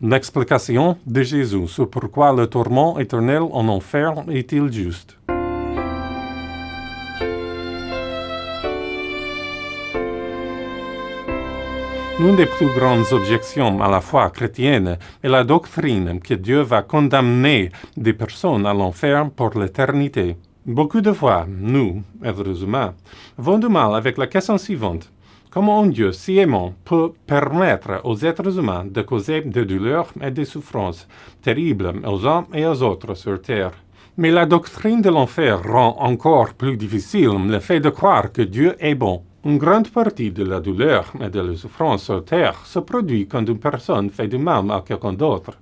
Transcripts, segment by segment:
l'explication de Jésus sur pourquoi le tourment éternel en enfer est-il juste. L'une des plus grandes objections à la foi chrétienne est la doctrine que Dieu va condamner des personnes à l'enfer pour l'éternité. Beaucoup de fois, nous, êtres humains, avons du mal avec la question suivante. Comment un Dieu si aimant peut permettre aux êtres humains de causer des douleurs et des souffrances terribles aux uns et aux autres sur terre? Mais la doctrine de l'enfer rend encore plus difficile le fait de croire que Dieu est bon. Une grande partie de la douleur et de la souffrance sur terre se produit quand une personne fait du mal à quelqu'un d'autre.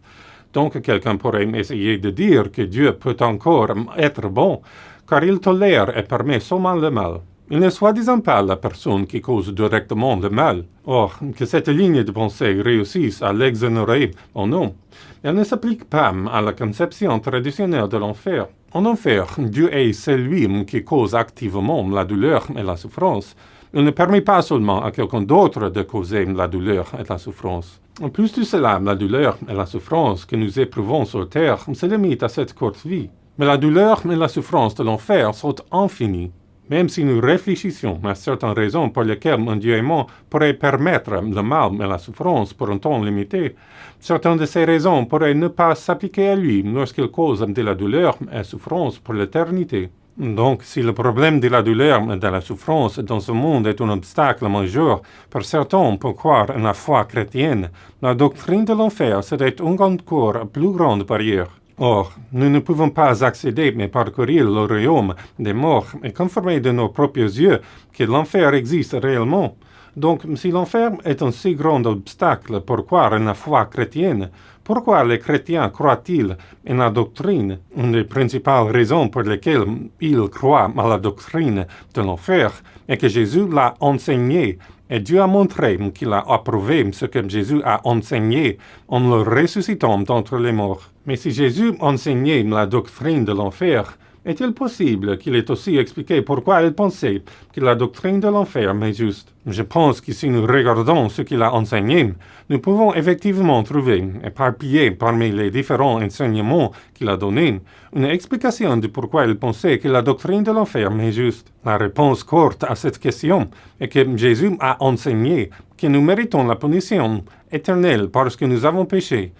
Donc quelqu'un pourrait essayer de dire que Dieu peut encore être bon, car il tolère et permet seulement le mal. Il n'est soi-disant pas la personne qui cause directement le mal. Or, que cette ligne de pensée réussisse à l'exonérer ou non, elle ne s'applique pas à la conception traditionnelle de l'enfer. En enfer, Dieu est celui qui cause activement la douleur et la souffrance. Il ne permet pas seulement à quelqu'un d'autre de causer la douleur et la souffrance. En plus de cela, la douleur et la souffrance que nous éprouvons sur terre se limitent à cette courte vie. Mais la douleur et la souffrance de l'enfer sont infinies. Même si nous réfléchissons à certaines raisons pour lesquelles un Dieu aimant pourrait permettre le mal et la souffrance pour un temps limité, certaines de ces raisons pourraient ne pas s'appliquer à lui lorsqu'il cause de la douleur et la souffrance pour l'éternité. Donc, si le problème de la douleur et de la souffrance dans ce monde est un obstacle majeur pour certains pour croire en la foi chrétienne, la doctrine de l'enfer serait encore plus grande barrière. Or, nous ne pouvons pas accéder mais parcourir le royaume des morts et confirmer de nos propres yeux que l'enfer existe réellement. Donc, si l'enfer est un si grand obstacle pour croire en la foi chrétienne, pourquoi les chrétiens croient-ils en la doctrine? Une des principales raisons pour lesquelles ils croient à la doctrine de l'enfer est que Jésus l'a enseigné et Dieu a montré qu'il a approuvé ce que Jésus a enseigné en le ressuscitant d'entre les morts. Mais si Jésus enseignait la doctrine de l'enfer, est-il possible qu'il ait aussi expliqué pourquoi il pensait que la doctrine de l'enfer est juste? Je pense que si nous regardons ce qu'il a enseigné, nous pouvons effectivement trouver, éparpillé parmi les différents enseignements qu'il a donnés, une explication de pourquoi il pensait que la doctrine de l'enfer est juste. La réponse courte à cette question est que Jésus a enseigné que nous méritons la punition éternelle parce que nous avons péché.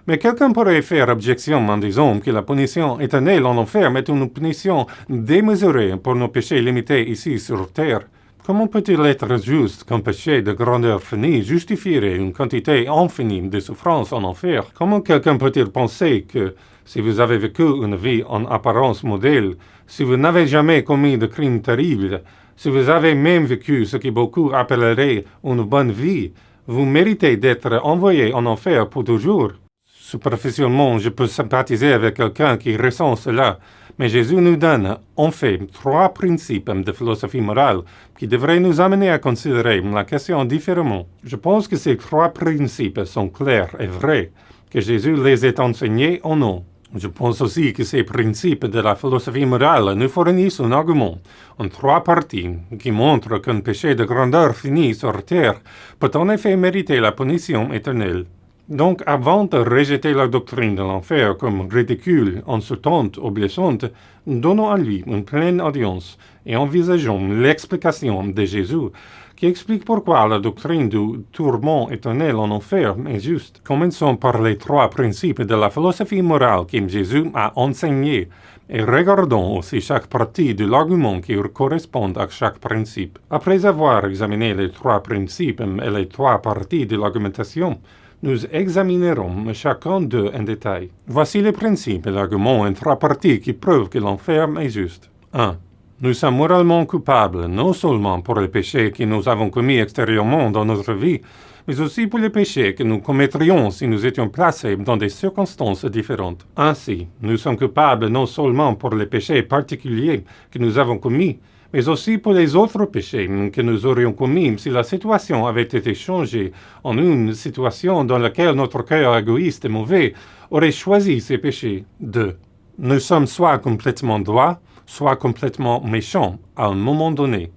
Mais quelqu'un pourrait faire objection en disant que la punition éternelle en enfer est une punition démesurée pour nos péchés limités ici sur terre. Comment peut-il être juste qu'un péché de grandeur finie justifierait une quantité infinie de souffrance en enfer? Comment quelqu'un peut-il penser que si vous avez vécu une vie en apparence modèle, si vous n'avez jamais commis de crimes terribles, si vous avez même vécu ce que beaucoup appelleraient une bonne vie, vous méritez d'être envoyé en enfer pour toujours? Superficiellement, je peux sympathiser avec quelqu'un qui ressent cela, mais Jésus nous donne, en fait, 3 principes de philosophie morale qui devraient nous amener à considérer la question différemment. Je pense que ces 3 principes sont clairs et vrais, que Jésus les ait enseignés ou non. Je pense aussi que ces principes de la philosophie morale nous fournissent un argument en 3 parties qui montrent qu'un péché de grandeur finie sur terre peut en effet mériter la punition éternelle. Donc, avant de rejeter la doctrine de l'enfer comme ridicule, insultante ou blessante, donnons à lui une pleine audience et envisageons l'explication de Jésus qui explique pourquoi la doctrine du tourment éternel en enfer est juste. Commençons par les 3 principes de la philosophie morale que Jésus a enseignés et regardons aussi chaque partie de l'argument qui correspond à chaque principe. Après avoir examiné les 3 principes et les 3 parties de l'argumentation, nous examinerons chacun d'eux en détail. Voici les principes et l'argument en 3 parties qui prouvent que l'enfer est juste. 1. Nous sommes moralement coupables non seulement pour les péchés que nous avons commis extérieurement dans notre vie, mais aussi pour les péchés que nous commettrions si nous étions placés dans des circonstances différentes. Ainsi, nous sommes coupables non seulement pour les péchés particuliers que nous avons commis, mais aussi pour les autres péchés que nous aurions commis si la situation avait été changée en une situation dans laquelle notre cœur égoïste et mauvais aurait choisi ces péchés. 2. Nous sommes soit complètement droits, soit complètement méchants à un moment donné.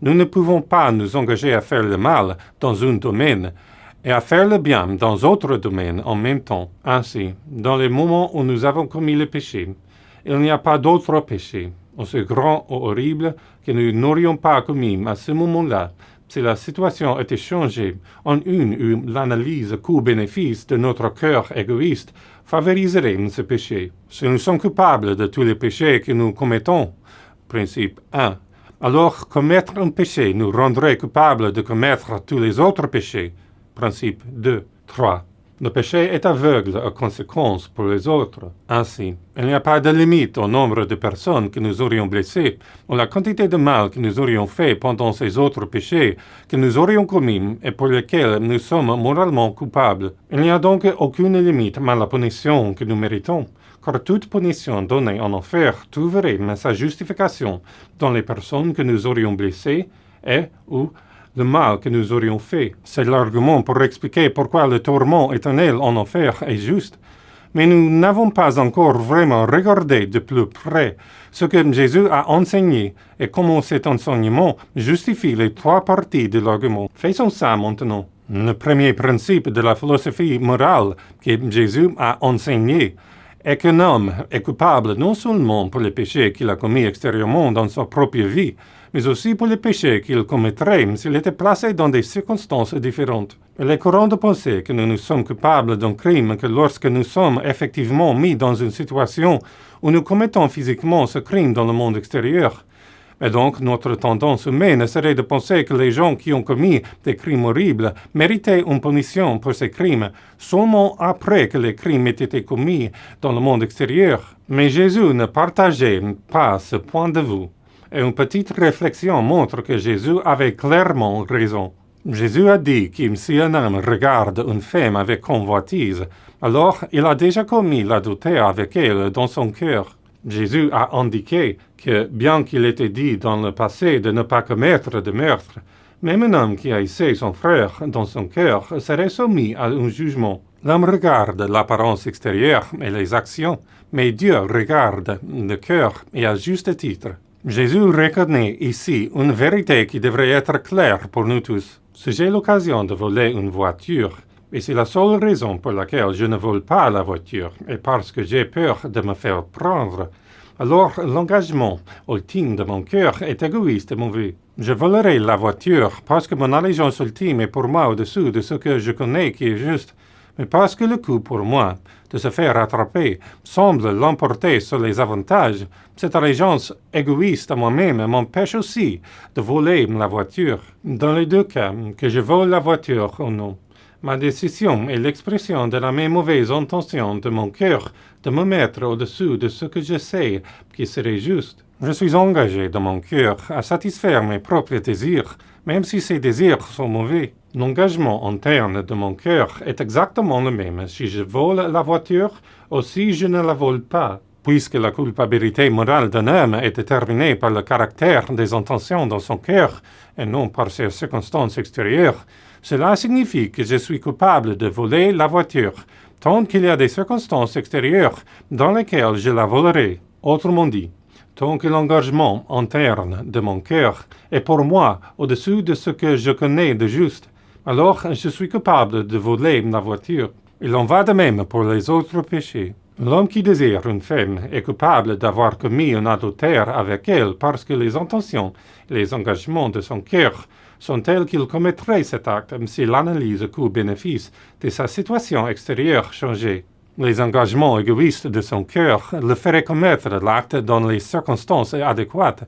Nous ne pouvons pas nous engager à faire le mal dans un domaine et à faire le bien dans d'autres domaines en même temps. Ainsi, dans les moments où nous avons commis le péché, il n'y a pas d'autre péché, aussi grand ou horrible, que nous n'aurions pas commis à ce moment-là, si la situation était changée en une où l'analyse coût-bénéfice de notre cœur égoïste favoriserait ce péché. Si nous sommes coupables de tous les péchés que nous commettons, principe 1, alors commettre un péché nous rendrait coupables de commettre tous les autres péchés, principe 2. 3. Le péché est aveugle aux conséquences pour les autres. Ainsi, il n'y a pas de limite au nombre de personnes que nous aurions blessées ou la quantité de mal que nous aurions fait pendant ces autres péchés que nous aurions commis et pour lesquels nous sommes moralement coupables. Il n'y a donc aucune limite à la punition que nous méritons, car toute punition donnée en enfer trouverait sa justification dans les personnes que nous aurions blessées et ou le mal que nous aurions fait. C'est l'argument pour expliquer pourquoi le tourment éternel en enfer est juste. Mais nous n'avons pas encore vraiment regardé de plus près ce que Jésus a enseigné et comment cet enseignement justifie les trois parties de l'argument. Faisons ça maintenant. Le premier principe de la philosophie morale que Jésus a enseigné est qu'un homme est coupable non seulement pour les péchés qu'il a commis extérieurement dans sa propre vie, mais aussi pour les péchés qu'il commettrait s'il était placé dans des circonstances différentes. Il est courant de penser que nous sommes coupables d'un crime que lorsque nous sommes effectivement mis dans une situation où nous commettons physiquement ce crime dans le monde extérieur. Et donc, notre tendance humaine serait de penser que les gens qui ont commis des crimes horribles méritaient une punition pour ces crimes seulement après que les crimes aient été commis dans le monde extérieur. Mais Jésus ne partageait pas ce point de vue. Et une petite réflexion montre que Jésus avait clairement raison. Jésus a dit que si un homme regarde une femme avec convoitise, alors il a déjà commis l'adultère avec elle dans son cœur. Jésus a indiqué que, bien qu'il était dit dans le passé de ne pas commettre de meurtre, même un homme qui haïssait son frère dans son cœur serait soumis à un jugement. L'homme regarde l'apparence extérieure et les actions, mais Dieu regarde le cœur et à juste titre. Jésus reconnaît ici une vérité qui devrait être claire pour nous tous. Si j'ai l'occasion de voler une voiture, et c'est la seule raison pour laquelle je ne vole pas la voiture, et parce que j'ai peur de me faire prendre, alors l'engagement ultime de mon cœur est égoïste et mauvais. Je volerai la voiture parce que mon allégeance ultime est pour moi au-dessous de ce que je connais qui est juste, mais parce que le coût pour moi de se faire attraper semble l'emporter sur les avantages, cette allégeance égoïste à moi-même m'empêche aussi de voler la voiture. Dans les deux cas, que je vole la voiture ou non, ma décision est l'expression de la même mauvaise intention de mon cœur de me mettre au-dessous de ce que je sais qui serait juste. Je suis engagé dans mon cœur à satisfaire mes propres désirs, même si ces désirs sont mauvais. L'engagement interne de mon cœur est exactement le même si je vole la voiture ou si je ne la vole pas. Puisque la culpabilité morale d'un homme est déterminée par le caractère des intentions dans son cœur et non par ses circonstances extérieures, cela signifie que je suis coupable de voler la voiture, tant qu'il y a des circonstances extérieures dans lesquelles je la volerai. Autrement dit, tant que l'engagement interne de mon cœur est pour moi au-dessus de ce que je connais de juste, alors je suis coupable de voler la voiture. Il en va de même pour les autres péchés. L'homme qui désire une femme est coupable d'avoir commis un adultère avec elle parce que les intentions et les engagements de son cœur sont tels qu'il commettrait cet acte si l'analyse coût-bénéfice de sa situation extérieure changeait. Les engagements égoïstes de son cœur le feraient commettre l'acte dans les circonstances adéquates,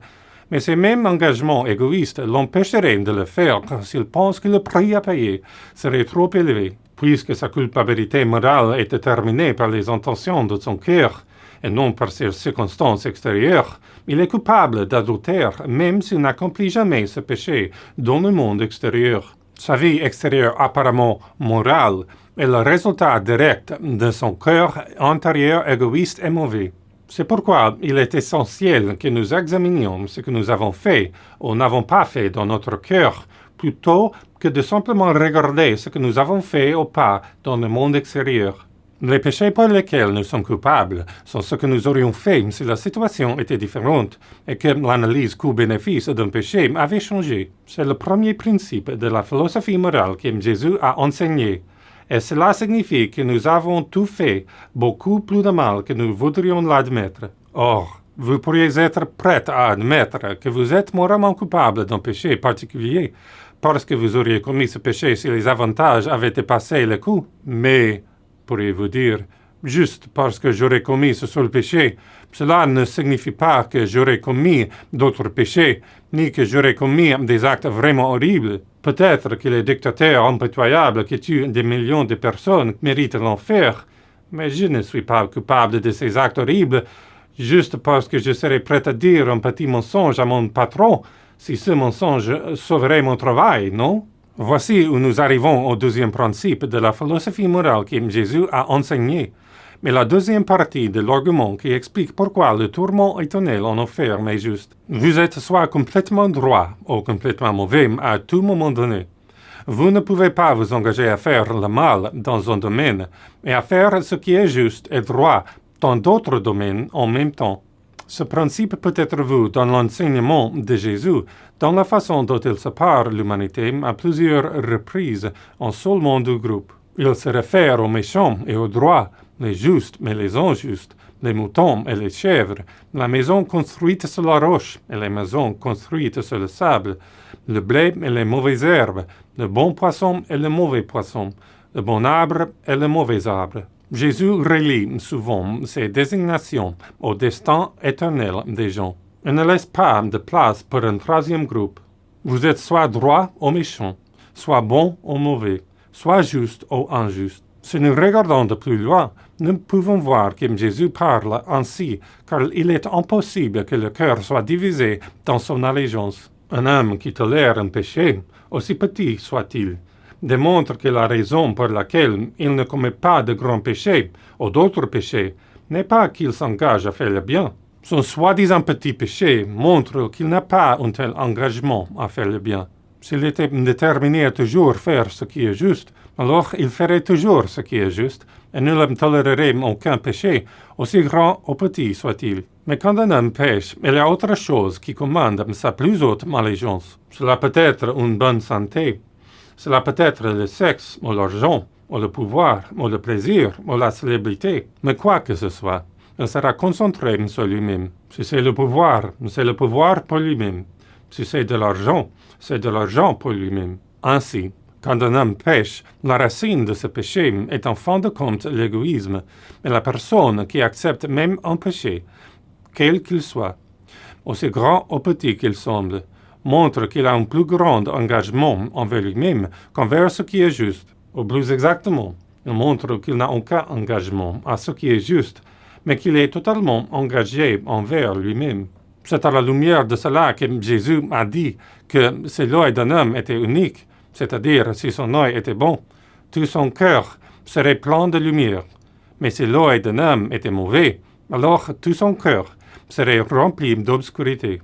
mais ces mêmes engagements égoïstes l'empêcheraient de le faire s'il pense que le prix à payer serait trop élevé. Puisque sa culpabilité morale est déterminée par les intentions de son cœur et non par ses circonstances extérieures, il est coupable d'adultère même s'il n'accomplit jamais ce péché dans le monde extérieur. Sa vie extérieure apparemment morale est le résultat direct de son cœur intérieur égoïste et mauvais. C'est pourquoi il est essentiel que nous examinions ce que nous avons fait ou n'avons pas fait dans notre cœur, plutôt que de simplement regarder ce que nous avons fait ou pas dans le monde extérieur. Les péchés pour lesquels nous sommes coupables sont ce que nous aurions fait si la situation était différente et que l'analyse coût-bénéfice d'un péché avait changé. C'est le premier principe de la philosophie morale que Jésus a enseigné. Et cela signifie que nous avons tout fait beaucoup plus de mal que nous voudrions l'admettre. Or, vous pourriez être prêt à admettre que vous êtes moralement coupable d'un péché particulier parce que vous auriez commis ce péché si les avantages avaient dépassé le coût. Mais, pourriez-vous dire, juste parce que j'aurais commis ce seul péché, cela ne signifie pas que j'aurais commis d'autres péchés, ni que j'aurais commis des actes vraiment horribles. Peut-être que les dictateurs impitoyables qui tuent des millions de personnes méritent l'enfer, mais je ne suis pas coupable de ces actes horribles juste parce que je serais prêt à dire un petit mensonge à mon patron si ce mensonge sauverait mon travail, non? Voici où nous arrivons au deuxième principe de la philosophie morale que Jésus a enseigné. Mais la deuxième partie de l'argument qui explique pourquoi le tourment éternel en enfer est juste. Vous êtes soit complètement droit ou complètement mauvais à tout moment donné. Vous ne pouvez pas vous engager à faire le mal dans un domaine et à faire ce qui est juste et droit dans d'autres domaines en même temps. Ce principe peut être vu dans l'enseignement de Jésus, dans la façon dont il sépare l'humanité à plusieurs reprises en seulement deux groupes. Il se réfère aux méchants et aux droits, les justes mais les injustes, les moutons et les chèvres, la maison construite sur la roche et les maisons construites sur le sable, le blé et les mauvaises herbes, le bon poisson et le mauvais poisson, le bon arbre et le mauvais arbre. Jésus relie souvent ces désignations au destin éternel des gens. Il ne laisse pas de place pour un troisième groupe. Vous êtes soit droit ou méchant, soit bon ou mauvais, soit juste ou injuste. Si nous regardons de plus loin, nous pouvons voir que Jésus parle ainsi, car il est impossible que le cœur soit divisé dans son allégeance. Un homme qui tolère un péché, aussi petit soit-il, démontre que la raison pour laquelle il ne commet pas de grands péchés ou d'autres péchés n'est pas qu'il s'engage à faire le bien. Son soi-disant petit péché montre qu'il n'a pas un tel engagement à faire le bien. S'il était déterminé à toujours faire ce qui est juste, alors il ferait toujours ce qui est juste et ne tolérerait aucun péché, aussi grand ou petit soit-il. Mais quand un homme pêche, il y a autre chose qui commande sa plus haute allégeance. Cela peut être une bonne santé. Cela peut être le sexe, ou l'argent, ou le pouvoir, ou le plaisir, ou la célébrité. Mais quoi que ce soit, il sera concentré sur lui-même. Si c'est le pouvoir pour lui-même. Si c'est de l'argent pour lui-même. Ainsi, quand un homme pêche, la racine de ce péché est en fin de compte l'égoïsme, et la personne qui accepte même un péché, quel qu'il soit, aussi grand ou petit qu'il semble, montre qu'il a un plus grand engagement envers lui-même qu'envers ce qui est juste. Ou plus exactement, il montre qu'il n'a aucun engagement à ce qui est juste, mais qu'il est totalement engagé envers lui-même. C'est à la lumière de cela que Jésus a dit que si l'œil d'un homme était unique, c'est-à-dire si son œil était bon, tout son cœur serait plein de lumière. Mais si l'œil d'un homme était mauvais, alors tout son cœur serait rempli d'obscurité.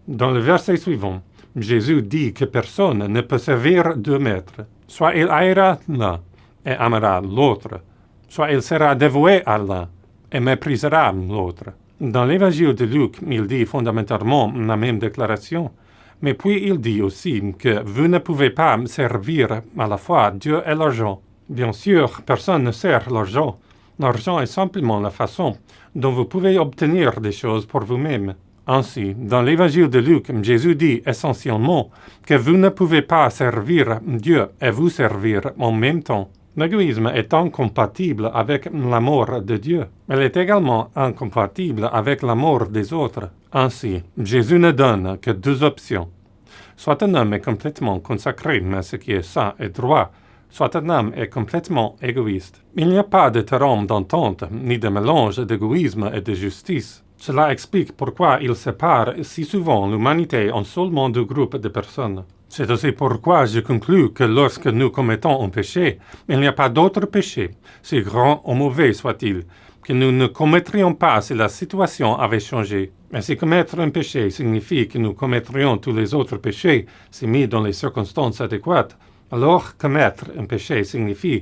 Dans le verset suivant, Jésus dit que personne ne peut servir deux maîtres. Soit il haïra l'un et aimera l'autre, soit il sera dévoué à l'un et méprisera l'autre. Dans l'évangile de Luc, il dit fondamentalement la même déclaration, mais puis il dit aussi que vous ne pouvez pas servir à la fois Dieu et l'argent. Bien sûr, personne ne sert l'argent. L'argent est simplement la façon dont vous pouvez obtenir des choses pour vous-même. Ainsi, dans l'évangile de Luc, Jésus dit essentiellement que vous ne pouvez pas servir Dieu et vous servir en même temps. L'égoïsme est incompatible avec l'amour de Dieu. Elle est également incompatible avec l'amour des autres. Ainsi, Jésus ne donne que deux options. Soit un homme est complètement consacré à ce qui est saint et droit, soit un homme est complètement égoïste. Il n'y a pas de terrain d'entente, ni de mélange d'égoïsme et de justice. Cela explique pourquoi il sépare si souvent l'humanité en seulement deux groupes de personnes. C'est aussi pourquoi je conclus que lorsque nous commettons un péché, il n'y a pas d'autre péché, si grand ou mauvais soit-il, que nous ne commettrions pas si la situation avait changé. Mais si commettre un péché signifie que nous commettrions tous les autres péchés si mis dans les circonstances adéquates, alors commettre un péché signifie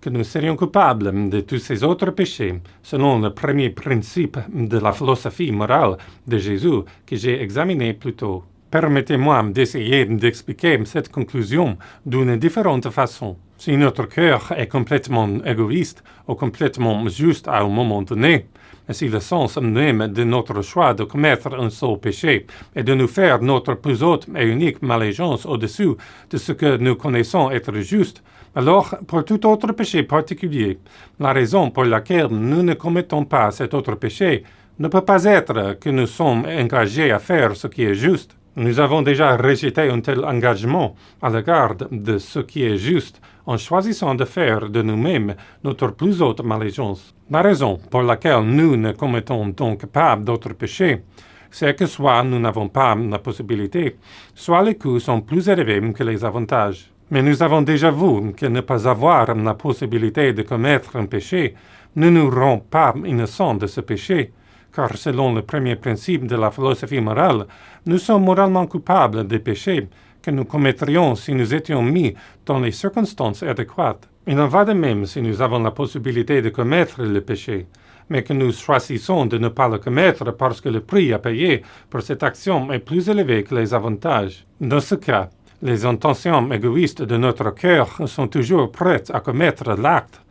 que nous serions coupables de tous ces autres péchés, selon le premier principe de la philosophie morale de Jésus que j'ai examiné plus tôt. Permettez-moi d'essayer d'expliquer cette conclusion d'une différente façon. Si notre cœur est complètement égoïste ou complètement juste à un moment donné, et si le sens même de notre choix de commettre un seul péché est de nous faire notre plus haute et unique malégence au-dessus de ce que nous connaissons être juste, alors pour tout autre péché particulier, la raison pour laquelle nous ne commettons pas cet autre péché ne peut pas être que nous sommes engagés à faire ce qui est juste. Nous avons déjà rejeté un tel engagement à l'égard de ce qui est juste en choisissant de faire de nous-mêmes notre plus haute malégence. La raison pour laquelle nous ne commettons donc pas d'autres péchés, c'est que soit nous n'avons pas la possibilité, soit les coûts sont plus élevés que les avantages. Mais nous avons déjà vu que ne pas avoir la possibilité de commettre un péché ne nous rend pas innocents de ce péché, car selon le premier principe de la philosophie morale, nous sommes moralement coupables des péchés que nous commettrions si nous étions mis dans les circonstances adéquates. Il en va de même si nous avons la possibilité de commettre le péché, mais que nous choisissons de ne pas le commettre parce que le prix à payer pour cette action est plus élevé que les avantages. Dans ce cas, les intentions égoïstes de notre cœur sont toujours prêtes à commettre l'acte,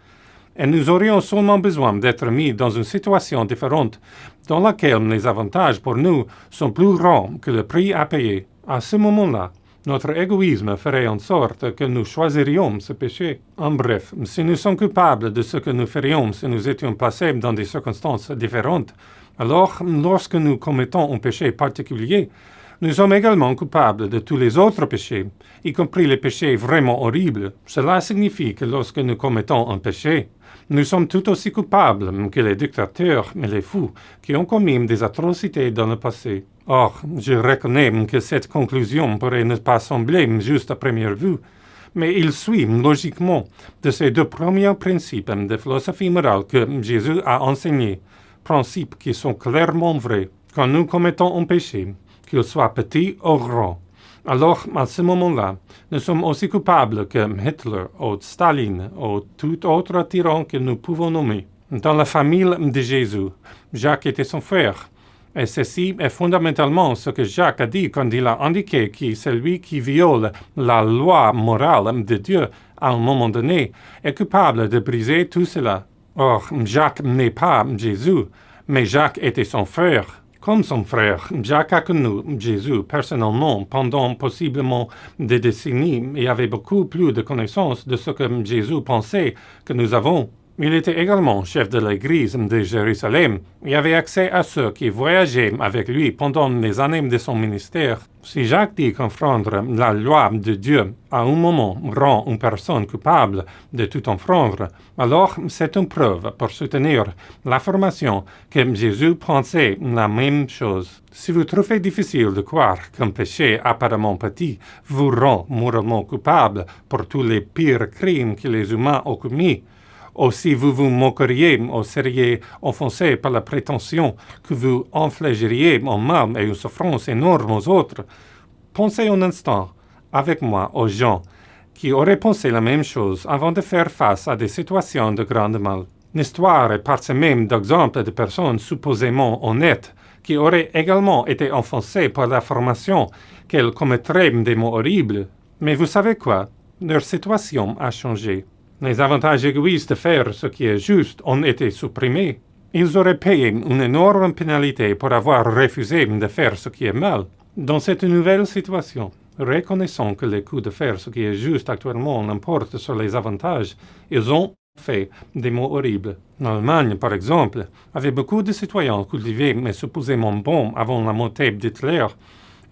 et nous aurions seulement besoin d'être mis dans une situation différente dans laquelle les avantages pour nous sont plus grands que le prix à payer. À ce moment-là, notre égoïsme ferait en sorte que nous choisirions ce péché. En bref, si nous sommes coupables de ce que nous ferions si nous étions placés dans des circonstances différentes, alors lorsque nous commettons un péché particulier, nous sommes également coupables de tous les autres péchés, y compris les péchés vraiment horribles. Cela signifie que lorsque nous commettons un péché, nous sommes tout aussi coupables que les dictateurs et les fous qui ont commis des atrocités dans le passé. Or, je reconnais que cette conclusion pourrait ne pas sembler juste à première vue, mais il suit logiquement de ces deux premiers principes de philosophie morale que Jésus a enseignés, principes qui sont clairement vrais. Quand nous commettons un péché, qu'il soit petit ou grand, alors à ce moment-là, nous sommes aussi coupables que Hitler ou Staline ou tout autre tyran que nous pouvons nommer. Dans la famille de Jésus, Jacques était son frère. Et ceci est fondamentalement ce que Jacques a dit quand il a indiqué que celui qui viole la loi morale de Dieu à un moment donné est coupable de briser tout cela. Or, Jacques n'est pas Jésus, mais Jacques était son frère. Comme son frère, Jacques a connu Jésus personnellement pendant possiblement des décennies et avait beaucoup plus de connaissances de ce que Jésus pensait que nous avons. Il était également chef de l'Église de Jérusalem et avait accès à ceux qui voyageaient avec lui pendant les années de son ministère. Si Jacques dit qu'enfreindre la loi de Dieu à un moment rend une personne coupable de tout enfreindre, alors c'est une preuve pour soutenir l'affirmation que Jésus pensait la même chose. Si vous trouvez difficile de croire qu'un péché apparemment petit vous rend moralement coupable pour tous les pires crimes que les humains ont commis, ou si vous vous moqueriez ou seriez offensé par la prétention que vous infligeriez un mal et une souffrance énorme aux autres, pensez un instant avec moi aux gens qui auraient pensé la même chose avant de faire face à des situations de grand mal. L'histoire est parsemée d'exemples de personnes supposément honnêtes qui auraient également été offensées par l'affirmation qu'elles commettraient des mots horribles. Mais vous savez quoi? Leur situation a changé. Les avantages égoïstes de faire ce qui est juste ont été supprimés. Ils auraient payé une énorme pénalité pour avoir refusé de faire ce qui est mal. Dans cette nouvelle situation, reconnaissant que les coûts de faire ce qui est juste actuellement l'emportent sur les avantages, ils ont fait des mots horribles. L'Allemagne, par exemple, avait beaucoup de citoyens cultivés mais supposément bons avant la montée d'Hitler.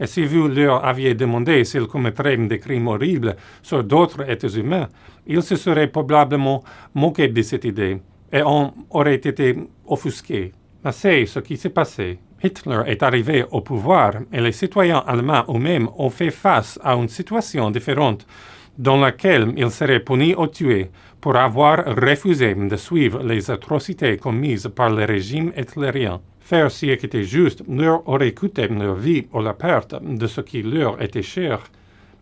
Et si vous leur aviez demandé s'ils commettraient des crimes horribles sur d'autres êtres humains, ils se seraient probablement moqués de cette idée et en auraient été offusqués. Mais c'est ce qui s'est passé. Hitler est arrivé au pouvoir et les citoyens allemands eux-mêmes ont fait face à une situation différente dans laquelle ils seraient punis ou tués pour avoir refusé de suivre les atrocités commises par le régime hitlérien. Faire ce qui était juste leur aurait coûté leur vie ou la perte de ce qui leur était cher.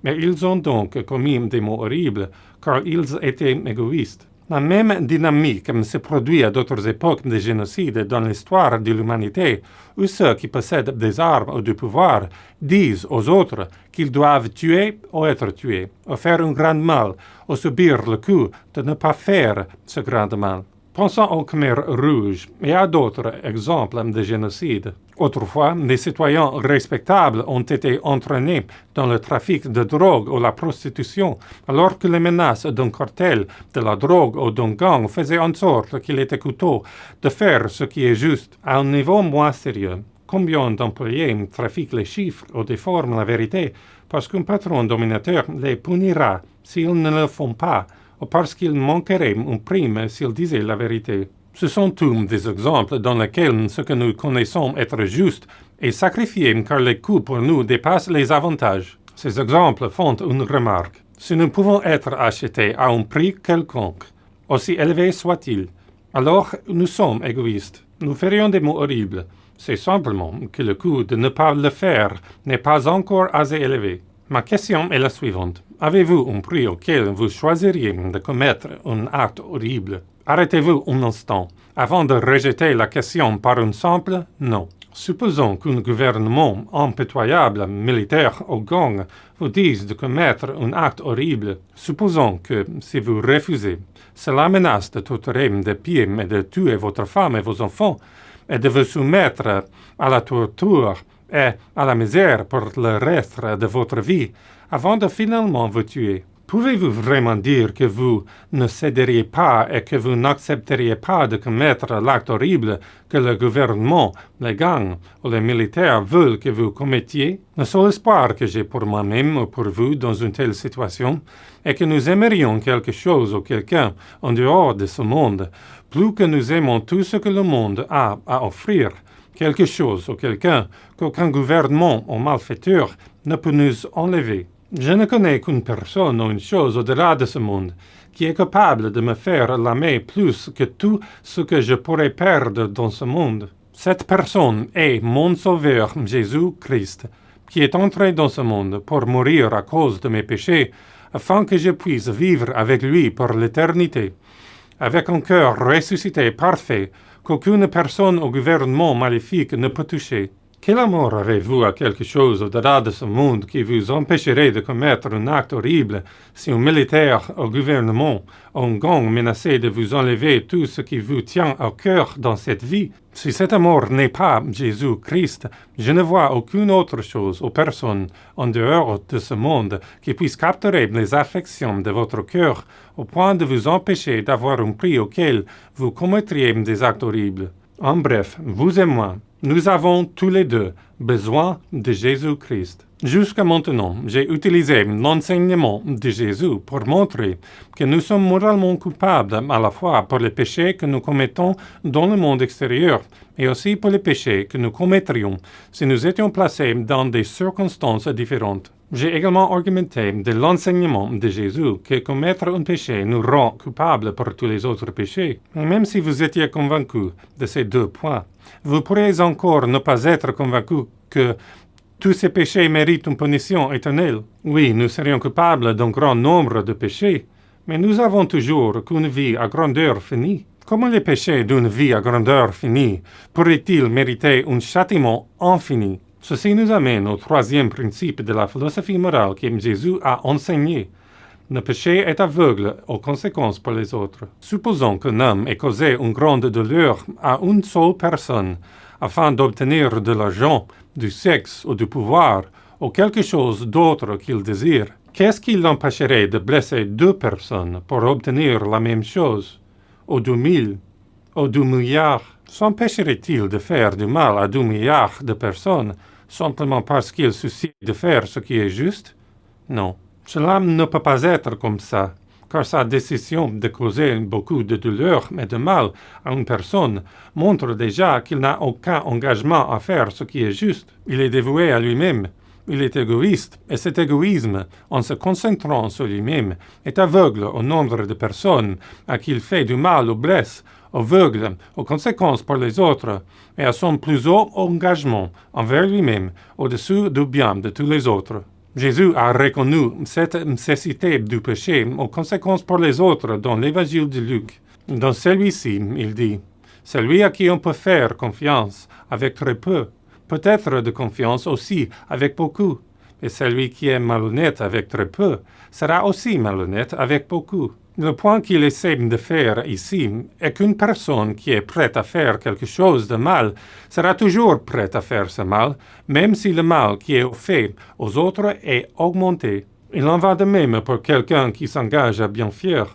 Mais ils ont donc commis des mots horribles car ils étaient égoïstes. La même dynamique se produit à d'autres époques de génocide dans l'histoire de l'humanité, où ceux qui possèdent des armes ou du pouvoir disent aux autres qu'ils doivent tuer ou être tués, ou faire un grand mal, ou subir le coup de ne pas faire ce grand mal. Pensons au Khmer Rouge et à d'autres exemples de génocide. Autrefois, des citoyens respectables ont été entraînés dans le trafic de drogue ou la prostitution, alors que les menaces d'un cartel de la drogue ou d'un gang faisaient en sorte qu'il était coûteux de faire ce qui est juste. À un niveau moins sérieux, combien d'employés trafiquent les chiffres ou déforment la vérité parce qu'un patron dominateur les punira s'ils ne le font pas, ou parce qu'ils manqueraient une prime s'ils disaient la vérité. Ce sont tous des exemples dans lesquels ce que nous connaissons être juste est sacrifié car les coûts pour nous dépassent les avantages. Ces exemples font une remarque. Si nous pouvons être achetés à un prix quelconque, aussi élevé soit-il, alors nous sommes égoïstes. Nous ferions des mots horribles. C'est simplement que le coût de ne pas le faire n'est pas encore assez élevé. Ma question est la suivante. Avez-vous un prix auquel vous choisiriez de commettre un acte horrible? Arrêtez-vous un instant avant de rejeter la question par un simple non. Supposons qu'un gouvernement impitoyable, militaire ou gang, vous dise de commettre un acte horrible. Supposons que, si vous refusez, cela menace de torturer des pieds et de tuer votre femme et vos enfants, et de vous soumettre à la torture et à la misère pour le reste de votre vie, avant de finalement vous tuer. Pouvez-vous vraiment dire que vous ne céderiez pas et que vous n'accepteriez pas de commettre l'acte horrible que le gouvernement, les gangs ou les militaires veulent que vous commettiez? Le seul espoir que j'ai pour moi-même ou pour vous dans une telle situation est que nous aimerions quelque chose ou quelqu'un en dehors de ce monde, plus que nous aimons tout ce que le monde a à offrir, quelque chose ou quelqu'un qu'aucun gouvernement ou malfaiteur ne peut nous enlever. Je ne connais qu'une personne ou une chose au-delà de ce monde qui est capable de me faire l'aimer plus que tout ce que je pourrais perdre dans ce monde. Cette personne est mon Sauveur Jésus-Christ, qui est entré dans ce monde pour mourir à cause de mes péchés, afin que je puisse vivre avec lui pour l'éternité, avec un cœur ressuscité parfait qu'aucune personne au gouvernement maléfique ne peut toucher. Quel amour avez-vous à quelque chose au-delà de ce monde qui vous empêcherait de commettre un acte horrible si un militaire au gouvernement ou un gang menaçait de vous enlever tout ce qui vous tient au cœur dans cette vie? Si cet amour n'est pas Jésus-Christ, je ne vois aucune autre chose ou personne en dehors de ce monde qui puisse capturer les affections de votre cœur au point de vous empêcher d'avoir un prix auquel vous commettriez des actes horribles. En bref, vous et moi, nous avons tous les deux besoin de Jésus-Christ. Jusqu'à maintenant, j'ai utilisé l'enseignement de Jésus pour montrer que nous sommes moralement coupables à la fois pour les péchés que nous commettons dans le monde extérieur et aussi pour les péchés que nous commettrions si nous étions placés dans des circonstances différentes. J'ai également argumenté de l'enseignement de Jésus que commettre un péché nous rend coupables pour tous les autres péchés. Et même si vous étiez convaincu de ces deux points, vous pourriez encore ne pas être convaincu que tous ces péchés méritent une punition éternelle. Oui, nous serions coupables d'un grand nombre de péchés, mais nous avons toujours qu'une vie à grandeur finie. Comment les péchés d'une vie à grandeur finie pourraient-ils mériter un châtiment infini? Ceci nous amène au troisième principe de la philosophie morale que Jésus a enseigné. Le péché est aveugle aux conséquences pour les autres. Supposons qu'un homme ait causé une grande douleur à une seule personne afin d'obtenir de l'argent, du sexe ou du pouvoir, ou quelque chose d'autre qu'il désire. Qu'est-ce qui l'empêcherait de blesser deux personnes pour obtenir la même chose, ou 2000, ou 2 milliards? S'empêcherait-il de faire du mal à 2 milliards de personnes simplement parce qu'il soucie de faire ce qui est juste? Non. Cela ne peut pas être comme ça, car sa décision de causer beaucoup de douleur et de mal à une personne montre déjà qu'il n'a aucun engagement à faire ce qui est juste. Il est dévoué à lui-même. Il est égoïste, et cet égoïsme, en se concentrant sur lui-même, est aveugle au nombre de personnes à qui il fait du mal ou blesse, aveugle aux conséquences pour les autres, et à son plus haut engagement envers lui-même, au-dessus du bien de tous les autres. Jésus a reconnu cette nécessité du péché aux conséquences pour les autres dans l'évangile de Luc. Dans celui-ci, il dit, « Celui à qui on peut faire confiance avec très peu, peut être de confiance aussi avec beaucoup. Et celui qui est malhonnête avec très peu, sera aussi malhonnête avec beaucoup. » Le point qu'il essaie de faire ici est qu'une personne qui est prête à faire quelque chose de mal sera toujours prête à faire ce mal, même si le mal qui est fait aux autres est augmenté. Il en va de même pour quelqu'un qui s'engage à bien faire.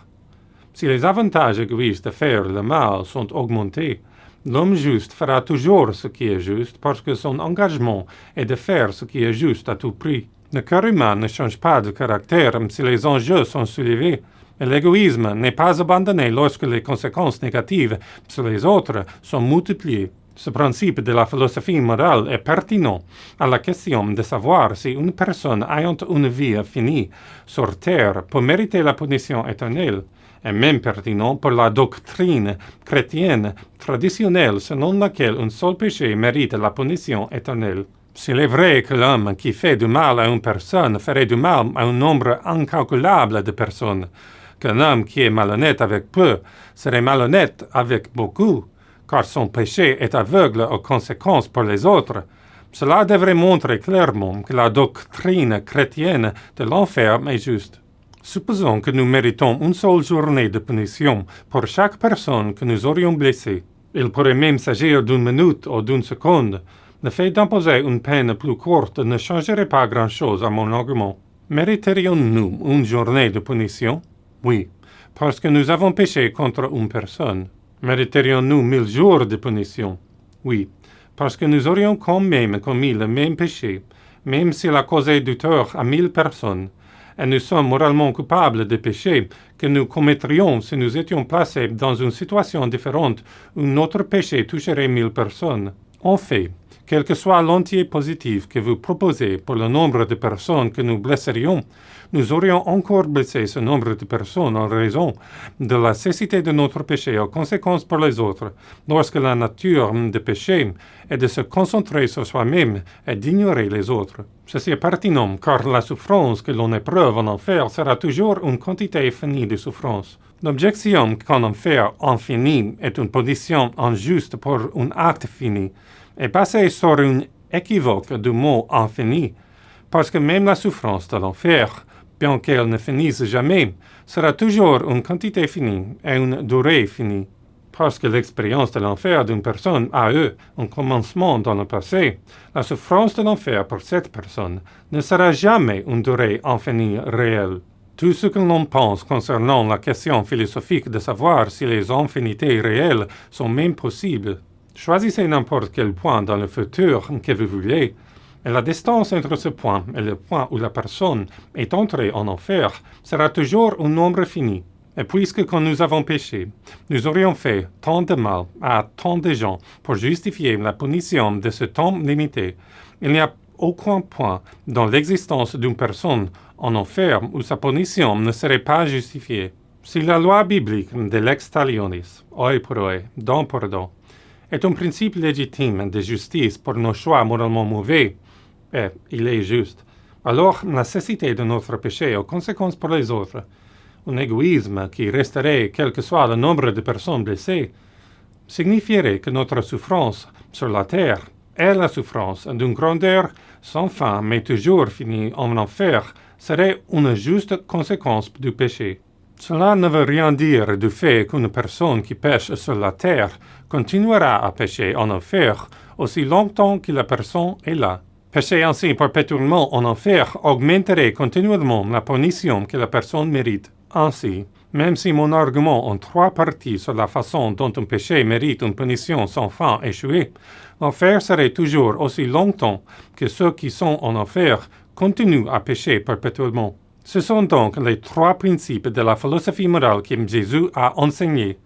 Si les avantages égoïstes de faire le mal sont augmentés, l'homme juste fera toujours ce qui est juste parce que son engagement est de faire ce qui est juste à tout prix. Le cœur humain ne change pas de caractère si les enjeux sont soulevés. Et l'égoïsme n'est pas abandonné lorsque les conséquences négatives sur les autres sont multipliées. Ce principe de la philosophie morale est pertinent à la question de savoir si une personne ayant une vie finie sur terre peut mériter la punition éternelle, est même pertinent pour la doctrine chrétienne traditionnelle selon laquelle un seul péché mérite la punition éternelle. S'il est vrai que l'homme qui fait du mal à une personne ferait du mal à un nombre incalculable de personnes, qu'un homme qui est malhonnête avec peu serait malhonnête avec beaucoup, car son péché est aveugle aux conséquences pour les autres, cela devrait montrer clairement que la doctrine chrétienne de l'enfer est juste. Supposons que nous méritons une seule journée de punition pour chaque personne que nous aurions blessée. Il pourrait même s'agir d'une minute ou d'une seconde. Le fait d'imposer une peine plus courte ne changerait pas grand-chose à mon argument. Mériterions-nous une journée de punition? Oui, parce que nous avons péché contre une personne. Mériterions-nous 1000 jours de punition? Oui, parce que nous aurions quand même commis le même péché, même s'il a causé du tort à 1000 personnes, et nous sommes moralement coupables des péchés que nous commettrions si nous étions placés dans une situation différente où notre péché toucherait 1000 personnes. En fait, quel que soit l'entier positif que vous proposez pour le nombre de personnes que nous blesserions, nous aurions encore blessé ce nombre de personnes en raison de la cécité de notre péché aux conséquences pour les autres, lorsque la nature du péché est de se concentrer sur soi-même et d'ignorer les autres. Ceci est pertinent car la souffrance que l'on éprouve en enfer sera toujours une quantité finie de souffrance. L'objection qu'un enfer infini est une punition injuste pour un acte fini est basée sur une équivoque du mot infini, parce que même la souffrance de l'enfer, bien qu'elle ne finisse jamais, sera toujours une quantité finie et une durée finie. Parce que l'expérience de l'enfer d'une personne a eu un commencement dans le passé, la souffrance de l'enfer pour cette personne ne sera jamais une durée infinie réelle. Tout ce que l'on pense concernant la question philosophique de savoir si les infinités réelles sont même possibles, choisissez n'importe quel point dans le futur que vous voulez, et la distance entre ce point et le point où la personne est entrée en enfer sera toujours un nombre fini. Et puisque quand nous avons péché, nous aurions fait tant de mal à tant de gens pour justifier la punition de ce temps limité, il n'y a aucun point dans l'existence d'une personne en enfer où sa punition ne serait pas justifiée. Si la loi biblique de lex talionis, œil pour œil, dent pour dent, est un principe légitime de justice pour nos choix moralement mauvais, et il est juste, alors la cécité de notre péché aux conséquences pour les autres, un égoïsme qui resterait quel que soit le nombre de personnes blessées, signifierait que notre souffrance sur la terre est la souffrance d'une grandeur sans fin mais toujours finie en enfer, serait une juste conséquence du péché. Cela ne veut rien dire du fait qu'une personne qui pêche sur la terre continuera à pécher en enfer aussi longtemps que la personne est là. Pécher ainsi perpétuellement en enfer augmenterait continuellement la punition que la personne mérite. Ainsi, même si mon argument en 3 parties sur la façon dont un péché mérite une punition sans fin échouait, l'enfer serait toujours aussi longtemps que ceux qui sont en enfer continuent à pécher perpétuellement. Ce sont donc les 3 principes de la philosophie morale que Jésus a enseignés.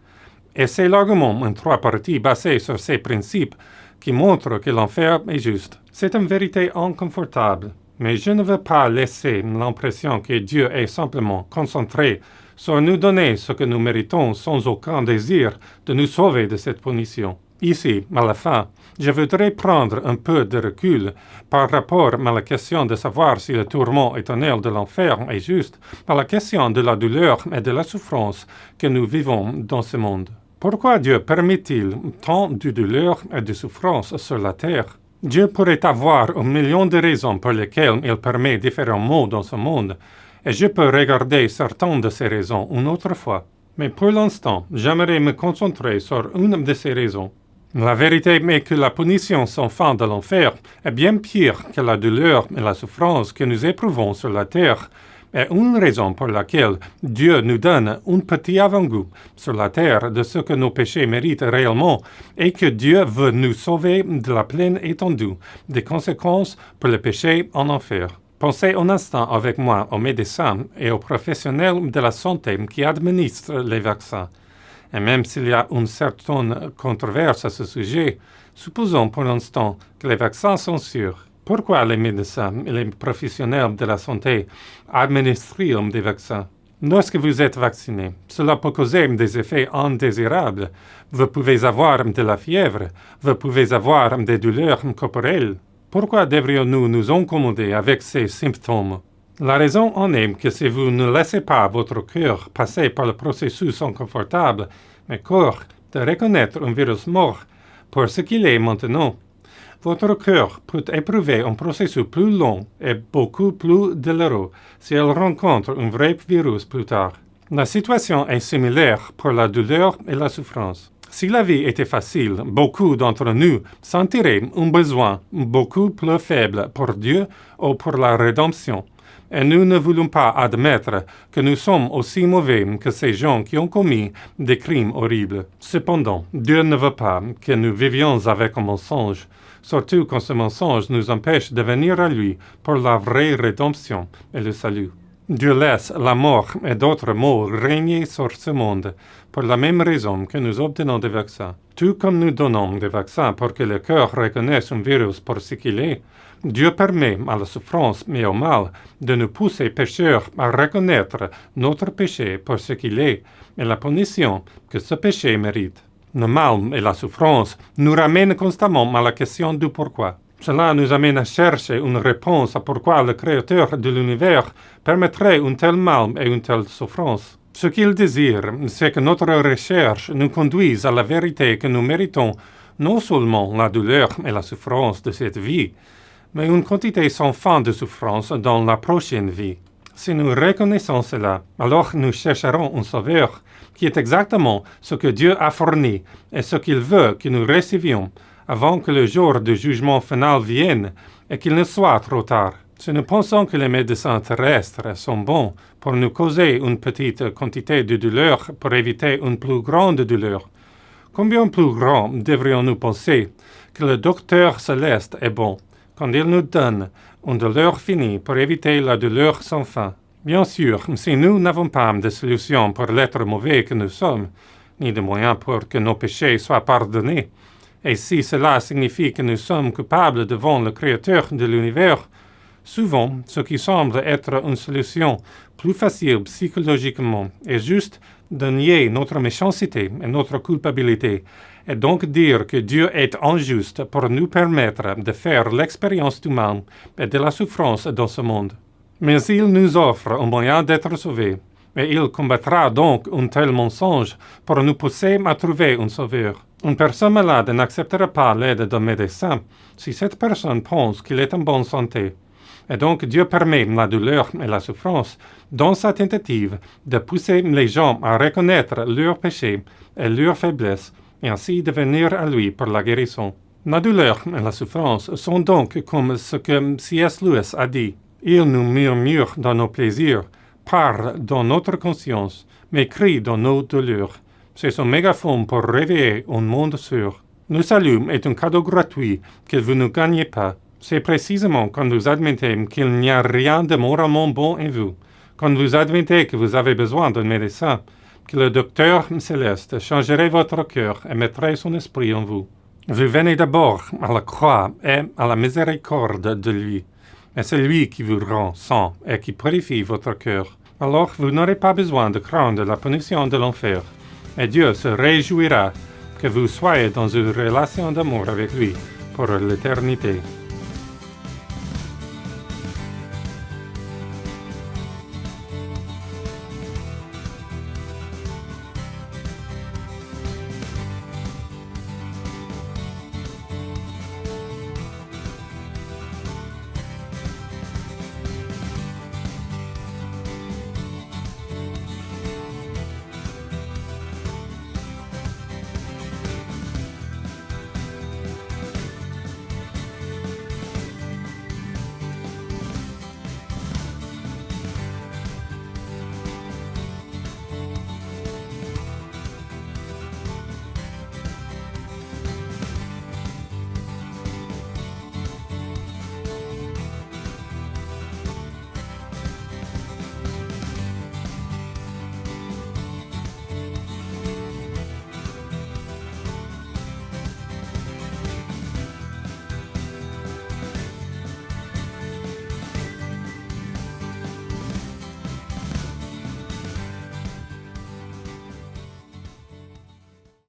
Et c'est l'argument en 3 parties basé sur ces principes qui montre que l'enfer est juste. C'est une vérité inconfortable, mais je ne veux pas laisser l'impression que Dieu est simplement concentré sur nous donner ce que nous méritons sans aucun désir de nous sauver de cette punition. Ici, à la fin, je voudrais prendre un peu de recul par rapport à la question de savoir si le tourment éternel de l'enfer est juste, à la question de la douleur et de la souffrance que nous vivons dans ce monde. Pourquoi Dieu permet-il tant de douleur et de souffrance sur la terre? Dieu pourrait avoir un million de raisons pour lesquelles il permet différents maux dans ce monde, et je peux regarder certaines de ces raisons une autre fois. Mais pour l'instant, j'aimerais me concentrer sur une de ces raisons. La vérité est que la punition sans fin de l'enfer est bien pire que la douleur et la souffrance que nous éprouvons sur la terre, et une raison pour laquelle Dieu nous donne un petit avant-goût sur la terre de ce que nos péchés méritent réellement est que Dieu veut nous sauver de la pleine étendue des conséquences pour le péché en enfer. Pensez un instant avec moi aux médecins et aux professionnels de la santé qui administrent les vaccins. Et même s'il y a une certaine controverse à ce sujet, supposons pour l'instant que les vaccins sont sûrs. Pourquoi les médecins et les professionnels de la santé administrent des vaccins? Lorsque vous êtes vacciné, cela peut causer des effets indésirables. Vous pouvez avoir de la fièvre, vous pouvez avoir des douleurs corporelles. Pourquoi devrions-nous nous incommoder avec ces symptômes? La raison en est que si vous ne laissez pas votre cœur passer par le processus inconfortable, mais corps, de reconnaître un virus mort pour ce qu'il est maintenant, votre cœur peut éprouver un processus plus long et beaucoup plus douloureux si elle rencontre un vrai virus plus tard. La situation est similaire pour la douleur et la souffrance. Si la vie était facile, beaucoup d'entre nous sentiraient un besoin beaucoup plus faible pour Dieu ou pour la rédemption. Et nous ne voulons pas admettre que nous sommes aussi mauvais que ces gens qui ont commis des crimes horribles. Cependant, Dieu ne veut pas que nous vivions avec un mensonge, surtout quand ce mensonge nous empêche de venir à lui pour la vraie rédemption et le salut. Dieu laisse la mort et d'autres maux régner sur ce monde pour la même raison que nous obtenons des vaccins. Tout comme nous donnons des vaccins pour que le cœur reconnaisse un virus pour ce qu'il est, Dieu permet à la souffrance et au mal de nous pousser pécheurs à reconnaître notre péché pour ce qu'il est et la punition que ce péché mérite. Le mal et la souffrance nous ramènent constamment à la question du pourquoi. Cela nous amène à chercher une réponse à pourquoi le Créateur de l'univers permettrait un tel mal et une telle souffrance. Ce qu'il désire, c'est que notre recherche nous conduise à la vérité que nous méritons non seulement la douleur et la souffrance de cette vie, mais une quantité sans fin de souffrance dans la prochaine vie. Si nous reconnaissons cela, alors nous chercherons un sauveur qui est exactement ce que Dieu a fourni et ce qu'il veut que nous recevions avant que le jour du jugement final vienne et qu'il ne soit trop tard. Si nous pensons que les médecins terrestres sont bons pour nous causer une petite quantité de douleur pour éviter une plus grande douleur, combien plus grand devrions-nous penser que le docteur céleste est bon quand il nous donne une douleur finie pour éviter la douleur sans fin? Bien sûr, si nous n'avons pas de solution pour l'être mauvais que nous sommes, ni de moyens pour que nos péchés soient pardonnés, et si cela signifie que nous sommes coupables devant le Créateur de l'univers, souvent, ce qui semble être une solution plus facile psychologiquement est juste de nier notre méchanceté et notre culpabilité, et donc dire que Dieu est injuste pour nous permettre de faire l'expérience du mal et de la souffrance dans ce monde. Mais il nous offre un moyen d'être sauvés, et il combattra donc un tel mensonge pour nous pousser à trouver un sauveur. Une personne malade n'acceptera pas l'aide d'un médecin si cette personne pense qu'il est en bonne santé. Et donc Dieu permet la douleur et la souffrance dans sa tentative de pousser les gens à reconnaître leurs péchés et leurs faiblesses et ainsi de venir à lui pour la guérison. La douleur et la souffrance sont donc comme ce que C.S. Lewis a dit. Il nous murmure dans nos plaisirs, parle dans notre conscience, mais crie dans nos douleurs. C'est son mégaphone pour réveiller un monde sûr. Le salut est un cadeau gratuit que vous ne gagnez pas. C'est précisément quand vous admettez qu'il n'y a rien de moralement bon en vous, quand vous admettez que vous avez besoin d'un médecin, que le docteur céleste changerait votre cœur et mettrait son esprit en vous. Vous venez d'abord à la croix et à la miséricorde de lui. Et c'est lui qui vous rend saint et qui purifie votre cœur. Alors vous n'aurez pas besoin de craindre la punition de l'enfer. Et Dieu se réjouira que vous soyez dans une relation d'amour avec lui pour l'éternité.